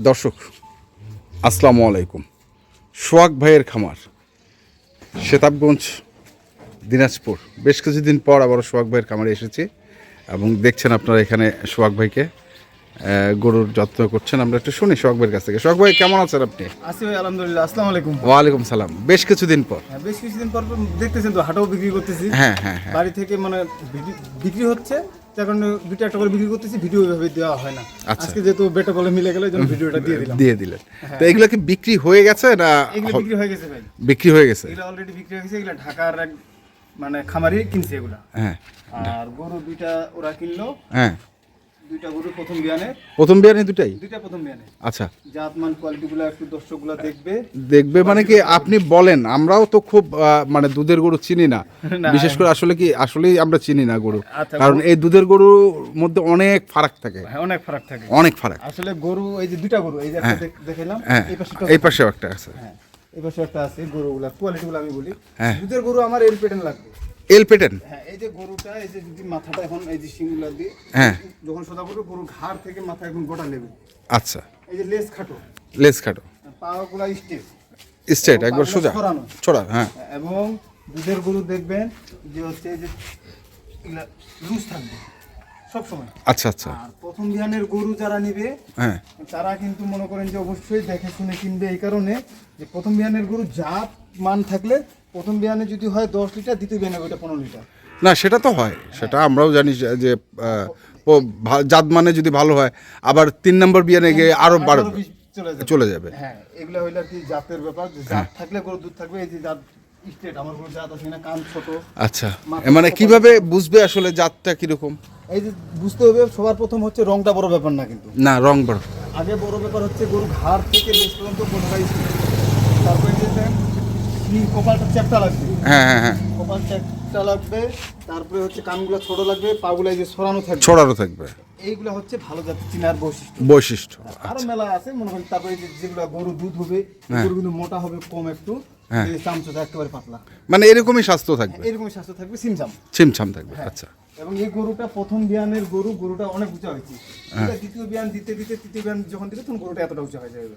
দর্শক আসসালামু আলাইকুম। সোহাগ ভাইয়ের খামার, সেতাবগঞ্জ, দিনাজপুর। বেশ কিছুদিন পর আবার সোহাগ ভাইয়ের খামারে এসেছি এবং দেখছেন আপনারা এখানে সোহাগ ভাইকে গরুর যত্ন করছেন। আমরা একটু শুনি সোহাগ ভাইয়ের কাছ থেকে। সোহাগ ভাই কেমন আছেন আপনি? আছি ভাই, আলহামদুলিল্লাহ। আসসালামু আলাইকুম। ওয়ালাইকুম সালাম। বেশ কিছুদিন পর বেশ কিছুদিন পর দেখতেছেন তো হাটও বিক্রি করতেছি। হ্যাঁ হ্যাঁ হ্যাঁ, বাড়ি থেকে মানে বিক্রি হচ্ছে, তার কারণে দুটো একটা করে বিক্রি করতেছি। ভিডিও এভাবে দেওয়া হয় না। আচ্ছা। আজকে যেহেতু বেটা বলে মিলে গেল, এই জন্য ভিডিওটা দিয়ে দিলেন। তো এগুলো কি বিক্রি হয়ে গেছে না? এগুলো বিক্রি হয়ে গেছে ভাই, বিক্রি হয়ে গেছে। এগুলো অলরেডি বিক্রি হয়ে গেছে। এগুলো ঢাকার এক মানে খামারি কিনছে এগুলা। হ্যাঁ। আর গরু দুইটা ওরা কিনলো। হ্যাঁ, দুইটা গরু প্রথম বিয়ানে। প্রথম বিয়ানে দুটাই? দুইটা প্রথম বিয়ানে। আচ্ছা। জাতমান কোয়ালিটিগুলো একটু দর্শকগুলো দেখবে মানে কি আপনি বলেন, আমরাও তো খুব মানে দুধের গরু চিনি না, বিশেষ করে আসলেই আমরা চিনি না গরু। আচ্ছা, কারণ এই দুধের গরুর মধ্যে অনেক ফারাক থাকে। হ্যাঁ, অনেক ফারাক থাকে, অনেক ফারাক। আসলে গরু এই যে দুইটা গরু, এই যে একটা দেখাইলাম, হ্যাঁ, এই পাশেও একটা আছে। হ্যাঁ, এই পাশে একটা আছে। গরুগুলা কোয়ালিটিগুলো আমি বলি। হ্যাঁ। দুধের গরু আমার এল পেটেন লাগবে। এল পেটেন? হ্যাঁ, এই যে গরুটা, এই যে যদি মাথাটা এখন এই যে শিংগুলা দিয়ে, হ্যাঁ, যখন সোজা করবো গরুর ঘাড় থেকে মাথা এখন গোটা নেবে। আচ্ছা। এই যে লেজ খাটো, লেজ খাটো, পাগুলা স্টেপ স্ট্রেট, একবার সোজা ছড়া। হ্যাঁ। এবং দুধের গরু দেখবেন যে হচ্ছে যে এগুলা লুজ থাকবে সব সময়। আচ্ছা আচ্ছা। আর প্রথম বিয়ানের গরু যারা নিবে, হ্যাঁ, তারা কিন্তু মনে করেন যে অবশ্যই দেখে শুনে কিনবে। এই কারণে যে প্রথম বিয়ানের গরু জাত মান থাকলে প্রথম বিয়ানে যদি হয় 10 লিটার, দ্বিতীয় বিয়ানে ওইটা 15 লিটার। না সেটা তো হয়, সেটা আমরাও জানি যে জাত মানে যদি ভালো হয়, আবার 3 নম্বর বিয়ানে গিয়ে আরো বাড়বে, চলে যাবে। হ্যাঁ, এগুলা হইলো আর কি জাতের ব্যাপার। যে জাত থাকলে গরু দুধ থাকবে। এই যে জাত স্টেট, আমার গরু জাত আছে না, কান ছোট। আচ্ছা, মানে কিভাবে বুঝবে আসলে জাতটা কিরকম? এই যে বুঝতে হবে, সবার প্রথম হচ্ছে রংটা বড় ব্যাপার না কিন্তু। না, রং বড় আগে বড় ব্যাপার হচ্ছে গরু ঘাড় থেকে লেজ পর্যন্ত গোটা স্টেট। তারপরে যে দেখেন কপালটা চ্যাপটা লাগবে। হ্যাঁ হ্যাঁ হ্যাঁ, কপাল চ্যাপটা লাগবে। তারপরে হচ্ছে কানগুলো ছোট লাগবে, পাগুলো এই যে ছড়ানো থাকবে। এইগুলো হচ্ছে ভালো জাতের চিনার বৈশিষ্ট্য। আরো মেলা আছে মনে করেন। তারপরে যেগুলো গরু দুধ হবে, গরু কিন্তু মোটা হবে কম একটু, চামচটা একেবারে পাতলা, মানে এরকমই স্বাস্থ্য থাকবে। এরকমই স্বাস্থ্য থাকবে, ছিমছাম থাকবে। আচ্ছা। এবং এই গরুটা প্রথম বিয়ানের গরুটা অনেক উঁচা হয়েছে। দ্বিতীয় বিয়ান দিতে তৃতীয় বিয়ান যখন দিবে তখন গরুটা এতটা উঁচা হয়ে যাবে।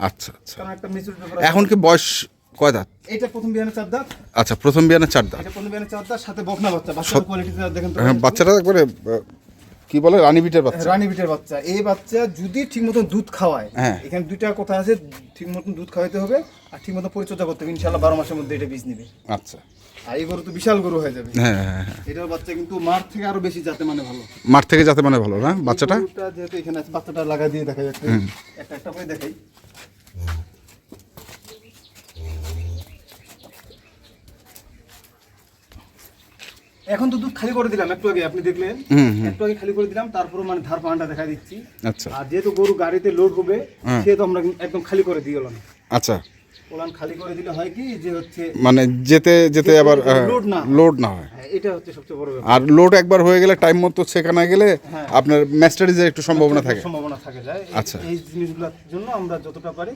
আচ্ছা আচ্ছা। কারণ একটা মিচুর ব্যাপার। এখন কি বয়স কয় দাঁত? এটা প্রথম বিয়ানের 4 দাঁত। আচ্ছা, প্রথম বিয়ানে 4 দাঁত। এটা প্রথম বিয়ানের 4 দাঁত, সাথে বকনা বাচ্চা। বাচ্চার কোয়ালিটিটা দেখেন তো। হ্যাঁ, বাচ্চাটা একবারে কি বলে, রানী বিটের বাচ্চা। রানী বিটের বাচ্চা। এই বাচ্চা যদি ঠিক মতন দুধ খাওয়ায়, হ্যাঁ, এখানে দুইটা কথা আছে, ঠিক মতন দুধ খাওয়াইতে হবে আর ঠিক মতো পরিচর্যা করতে হবে। ইনশাআল্লাহ 12 মাসের মধ্যে এটা বীজ নেবে। আচ্ছা। আর এই গরু তো বিশাল গরু হয়ে যাবে। হ্যাঁ হ্যাঁ হ্যাঁ, এটার বাচ্চা কিন্তু মার থেকে আরো বেশি জাতে মানে ভালো। মাঠ থেকে যাতে মানে ভালো না বাচ্চাটা? গরুটা যেহেতু এখানে আছে, বাচ্চাটা লাগা দিয়ে দেখাই একটা করে দেখাই। এখন তো দুধ খালি করে দিলাম একটু আগে, আপনি দেখলেন। একটু আগে খালি করে দিলাম, তারপরে মানে ধার পাহাড়টা দেখা দিচ্ছি। আচ্ছা। আর যেহেতু গরু গাড়িতে লোড হবে, সেহেতু আমরা একদম খালি করে দিয়ে গেলাম। আচ্ছা। ওলান খালি করে দিলে হয় কি যে হচ্ছে মানে যেতে যেতে আবার লোড না হয়। এটা হচ্ছে সবচেয়ে বড় ব্যাপার। আর লোড একবার হয়ে গেলে টাইম মতো সেখানে গেলে আপনার ম্যাস্টারিজের একটু সম্ভাবনা থাকে। যায়। আচ্ছা। এই জিনিসগুলোর জন্য আমরা যতটা পারি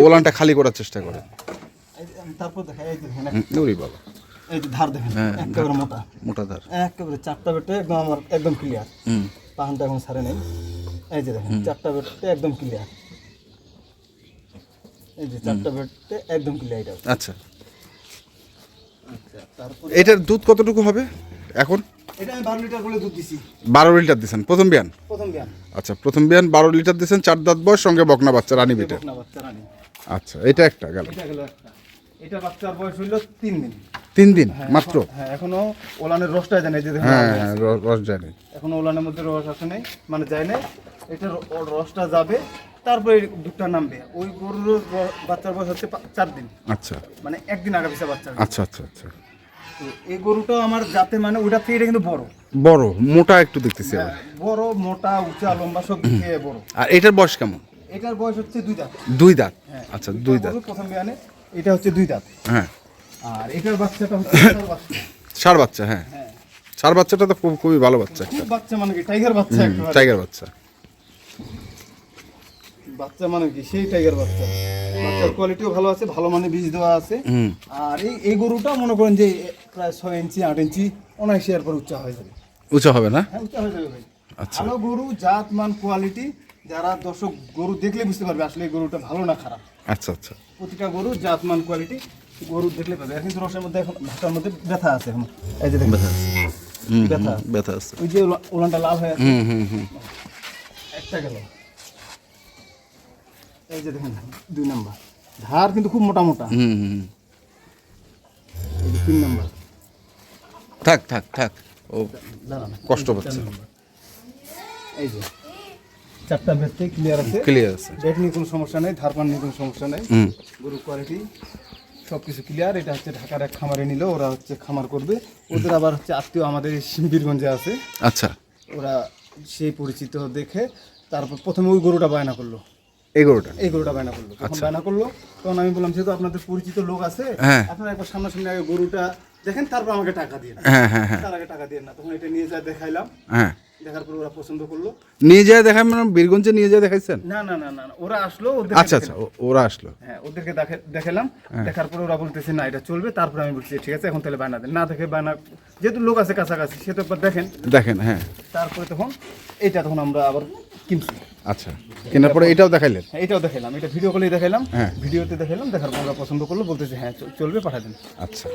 ওলানটা খালি করার চেষ্টা করে। তারপর দেখা এই দেখেন, ওরে বাবা, এই যে ধার দেখেন, একেবারে মোটা ধার, একেবারে 4টা বেটে একদম আমার একদম ক্লিয়ার। পাহানটা এখন ছাড়ে নেই। এই যে দেখেন 4টা বেটে একদম ক্লিয়ার। এই যে 4টা বেটে একদম ক্লিয়ার এটা। আচ্ছা। তারপর এটার দুধ কতটুকু হবে এখন? এটা আমি 12 লিটার করে দুধ দিছি। 12 লিটার দিবেন প্রথম বিয়ান? প্রথম বিয়ান। আচ্ছা, প্রথম বিয়ান 12 লিটার দিবেন, 4 দাঁত বয়স, সঙ্গে বকনা বাচ্চা, রানী বিটে। বকনা বাচ্চা রানী। আচ্ছা, এটা একটা গেল। এটা গেল একটা। এটা বাচ্চার বয়স হইল 3 দিন। 3 দিন মাত্র? হ্যাঁ, এখনো ওলানের রসটা যায় না। যে দেখেন, হ্যাঁ, রস যায় না এখনো ওলানের মধ্যে রস আসে নাই, মানে যায় না। এটা রসটা যাবে, তারপরে দুধটা নামবে। ওই গরুর বাচ্চার বয়স হচ্ছে 4 দিন। আচ্ছা, মানে একদিন আগে পিছা বাচ্চা। আচ্ছা আচ্ছা আচ্ছা। তো এই গরুটা আমার যাতে মানে ওইটা থেকে এটা কিন্তু বড় মোটা একটু দেখতেছি। বড় মোটা উঁচা লম্বা সব দিকে বড়। আর এটার বয়স কেমন? এটার বয়স হচ্ছে 2 দাঁত। 2 দাঁত? আচ্ছা, 2 দাঁত। প্রথম বিয়ানে এটা হচ্ছে 2 দাঁত। হ্যাঁ। আর এটার বাচ্চাটা হচ্ছে ষাঁড় বাচ্চা। হ্যাঁ, ষাঁড় বাচ্চাটা তো খুবই ভালো বাচ্চা। খুব বাচ্চা মানে কি টাইগার বাচ্চা। টাইগার বাচ্চা। বাচ্চা মানে কি সেই টাইগার বাচ্চা। বাচ্চার কোয়ালিটিও ভালো আছে, ভালো মানে বীজ দেওয়া আছে। আর এই গরুটা মনে করেন যে প্রায় 6 ইঞ্চি 8 ইঞ্চি অনায়াসে এরপর উচ্চা হয়ে যাবে। উঁচা হবে না? হ্যাঁ, উচ্চা হয়ে যাবে ভাই। আচ্ছা। ভালো গরু, জাত মান কোয়ালিটি যারা দর্শক গরু দেখলে বুঝতে পারবে আসলে এই গরুটা ভালো না খারাপ। আচ্ছা আচ্ছা প্রতিটা গরু জাতমান কোয়ালিটি গরু দেখলে পাবে। এখন কিন্তু রসের মধ্যে এখন ভাটার মধ্যে ব্যথা আছে এখন, এই যে দেখেন ব্যথা ব্যথা আছে। ওই যে ওলানটা লাল হয়ে আছে, একটা গেল, এই যে দেখেন 2 নাম্বার ধার কিন্তু খুব মোটা মোটা, এই যে 3 নাম্বার, থাক থাক থাক, ও দাঁড়ান কষ্ট পাচ্ছে। এই যে 4টা বেতে ক্লিয়ার আছে, ক্লিয়ার আছে, বেট নিয়ে কোনো সমস্যা নেই, ধারপান নিয়ে কোনো সমস্যা নেই, গরুর কোয়ালিটি সব কিছু ক্লিয়ার। এটা হচ্ছে ঢাকার এক খামারে নিল, ওরা হচ্ছে খামার করবে, ওদের আবার হচ্ছে আত্মীয় আমাদের এই বীরগঞ্জে আছে। আচ্ছা, ওরা সেই পরিচিত দেখে তারপর প্রথমে ওই গরুটা বায়না করলো, এই গরুটা বায়না করলো। যখন বায়না করলো তখন আমি বললাম যেহেতু আপনাদের পরিচিত লোক আছে, আপনারা একবার সামনাসামনি আগে গরুটা দেখেন, তারপর আমাকে টাকা দিয়ে না, তার আগে টাকা দিয়ে না। তখন এটা নিয়ে যা দেখাইলাম, দেখার পর ওরা পছন্দ করলো, নিয়ে যায় দেখাই, মানে বীরগঞ্জে নিয়ে যায় দেখাইছেন? না না না না, ওরা আসলো, আচ্ছা আচ্ছা, ওরা আসলো, হ্যাঁ ওদেরকে দেখালাম, দেখার পরে ওরা বলতেছে না এটা চলবে। তারপরে আমি বলছি ঠিক আছে এখন তাহলে বায়না দেন, না দেখে বায়না, যেহেতু লোক আছে কাছাকাছি সে তো একবার দেখেন। হ্যাঁ, তারপরে তখন তখন আমরা আবার কিনছি। আচ্ছা, কেনার পরে এটাও দেখাইলেন? হ্যাঁ এটাও দেখাইলাম, এটা ভিডিও কলেই দেখাইলাম, ভিডিওতে দেখাইলাম, দেখার পর ওরা পছন্দ করলো, বলতেছে হ্যাঁ চলবে, পাঠা দেন। আচ্ছা,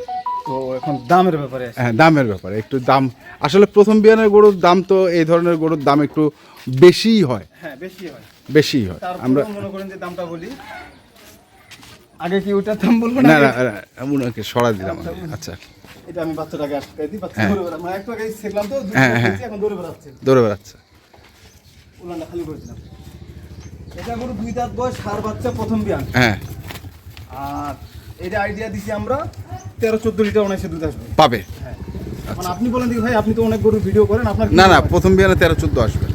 তো এখন দামের ব্যাপারে আসি। হ্যাঁ, দামের ব্যাপারে একটু দাম, আসলে প্রথম বিয়ানের গরুর দাম তো এই ধরনের গরুর দাম একটু বেশিই হয়। হ্যাঁ বেশি হয়। আমরা মনে করেন যে দামটা বলি, আগে কি ওটার দাম বলবো না না? না, ওনাকে সরা দিলাম আমি। আচ্ছা, এটা আমি বাচ্চাটাকে আটকাই দিই, বাচ্চা দৌড়ে বেড়ায়, মানে একটু আগে শিখলাম তো, এখন দৌড়ে বেড়াচ্ছে, দৌড়ে বেড়াচ্ছে, উলানটা খালি করেছিলাম। এটা গরু 2 দাঁত বয়স, ষাঁড় বাচ্চা, প্রথম বিয়ান। হ্যাঁ, আর এটা আইডিয়া দিছি আমরা 13-14 লিটার অনায়াসে দুধ আসবে পাবে। হ্যাঁ, মানে আপনি বলেন দিদি ভাই আপনি তো অনেক গরু ভিডিও করেন, আপনার না না, প্রথম বিয়ানে 13-14 আসবে।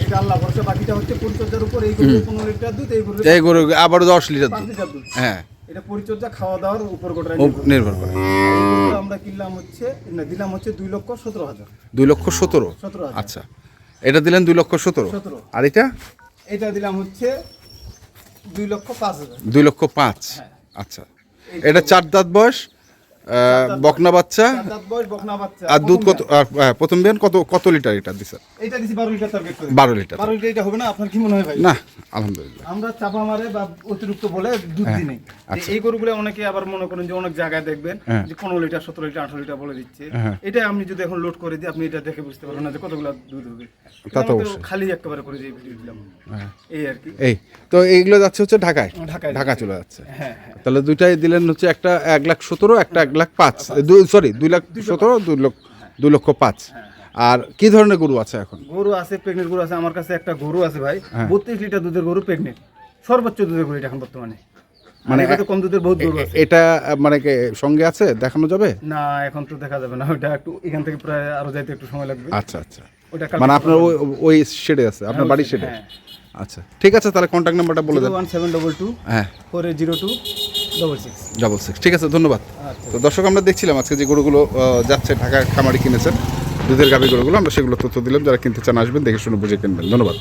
এটা আল্লাহ ভরসা, বাকিটা হচ্ছে পরিচর্যার উপর। এই গরু 15 লিটার দুধ, এই গরু আবার 10 লিটার 5 দুধ। লিটার দুধ। হ্যাঁ, এটা পরিচর্যা খাওয়া দাওয়ার উপর গোটা নির্ভর করে। আমরা কিনলাম হচ্ছে, না দিলাম হচ্ছে 2,17,000। 2,17,000। আচ্ছা, এটা দিলেন 2,17,000। আর এটা দিলাম হচ্ছে 2,05,000। 2,05,000। আচ্ছা, এটা 4 দাঁত বয়স, বকনা বাচ্চা, 4 দাঁত বয়স, বকনা বাচ্চা। আর দুধ কত? প্রথম বিয়ান কত লিটার এটা দিছেন? এটা দিছি 12 লিটার টার্গেট করে। 12 লিটার। 12 লিটার এটা হবে না? আপনার কি মনে হয় ভাই? না, আলহামদুলিল্লাহ। আমরা চাপা মারে বা অতিরিক্ত বলে দুধ দিই নাই। এই গরুগুলো অনেকে আবার মনে করেন যে অনেক জায়গায় দেখবেন যে 15 লিটার 17 লিটার 18 লিটার বলে দিচ্ছে। এটা আপনি যদি এখন লোড করে দিই, আপনি এটা দেখে বুঝতে পারবেন না যে কতগুলো দুধ হবে। তা তো অবশ্যই। খালি একেবারে করে যে ভিডিও দিলাম, এই আর কি। এই তো এইগুলো যাচ্ছে হচ্ছে ঢাকায়, ঢাকায় চলে যাচ্ছে। হ্যাঁ, তাহলে দুইটাই দিলেন হচ্ছে, একটা 1,17,000, একটা 1,05,000, সরি 2,17,000, 2,05,000। আর কি ধরনের গরু আছে এখন? গরু আছে, প্রেগনেন্ট গরু আছে। আমার কাছে একটা গরু আছে ভাই, 32 লিটার দুধের গরু, প্রেগনেন্ট, সর্বোচ্চ দুধের গরু এটা এখন বর্তমানে। মানে এটা কম দুধের বহুত গরু আছে। এটা মানে সঙ্গে আছে, দেখানো যাবে? না এখন তো দেখা যাবে না, ওটা একটু এখান থেকে প্রায় আরো যাইতে একটু সময় লাগবে। আচ্ছা আচ্ছা, মানে আপনার ওই শেডে আছে, আপনার বাড়ির শেডে? আচ্ছা, ঠিক আছে, তাহলে কন্ট্যাক্ট নাম্বারটা বলে দেন। 01722 4802 66। ঠিক আছে, ধন্যবাদ। তো দর্শক, আমরা দেখছিলাম আজকে যে গরুগুলো যাচ্ছে ঢাকা খামারি কিনেছেন, দুধের গাভী গরুগুলো, আমরা সেগুলো তথ্য দিলাম। যারা কিনতে চান আসবেন, দেখে শুনে বুঝে কিনবেন। ধন্যবাদ।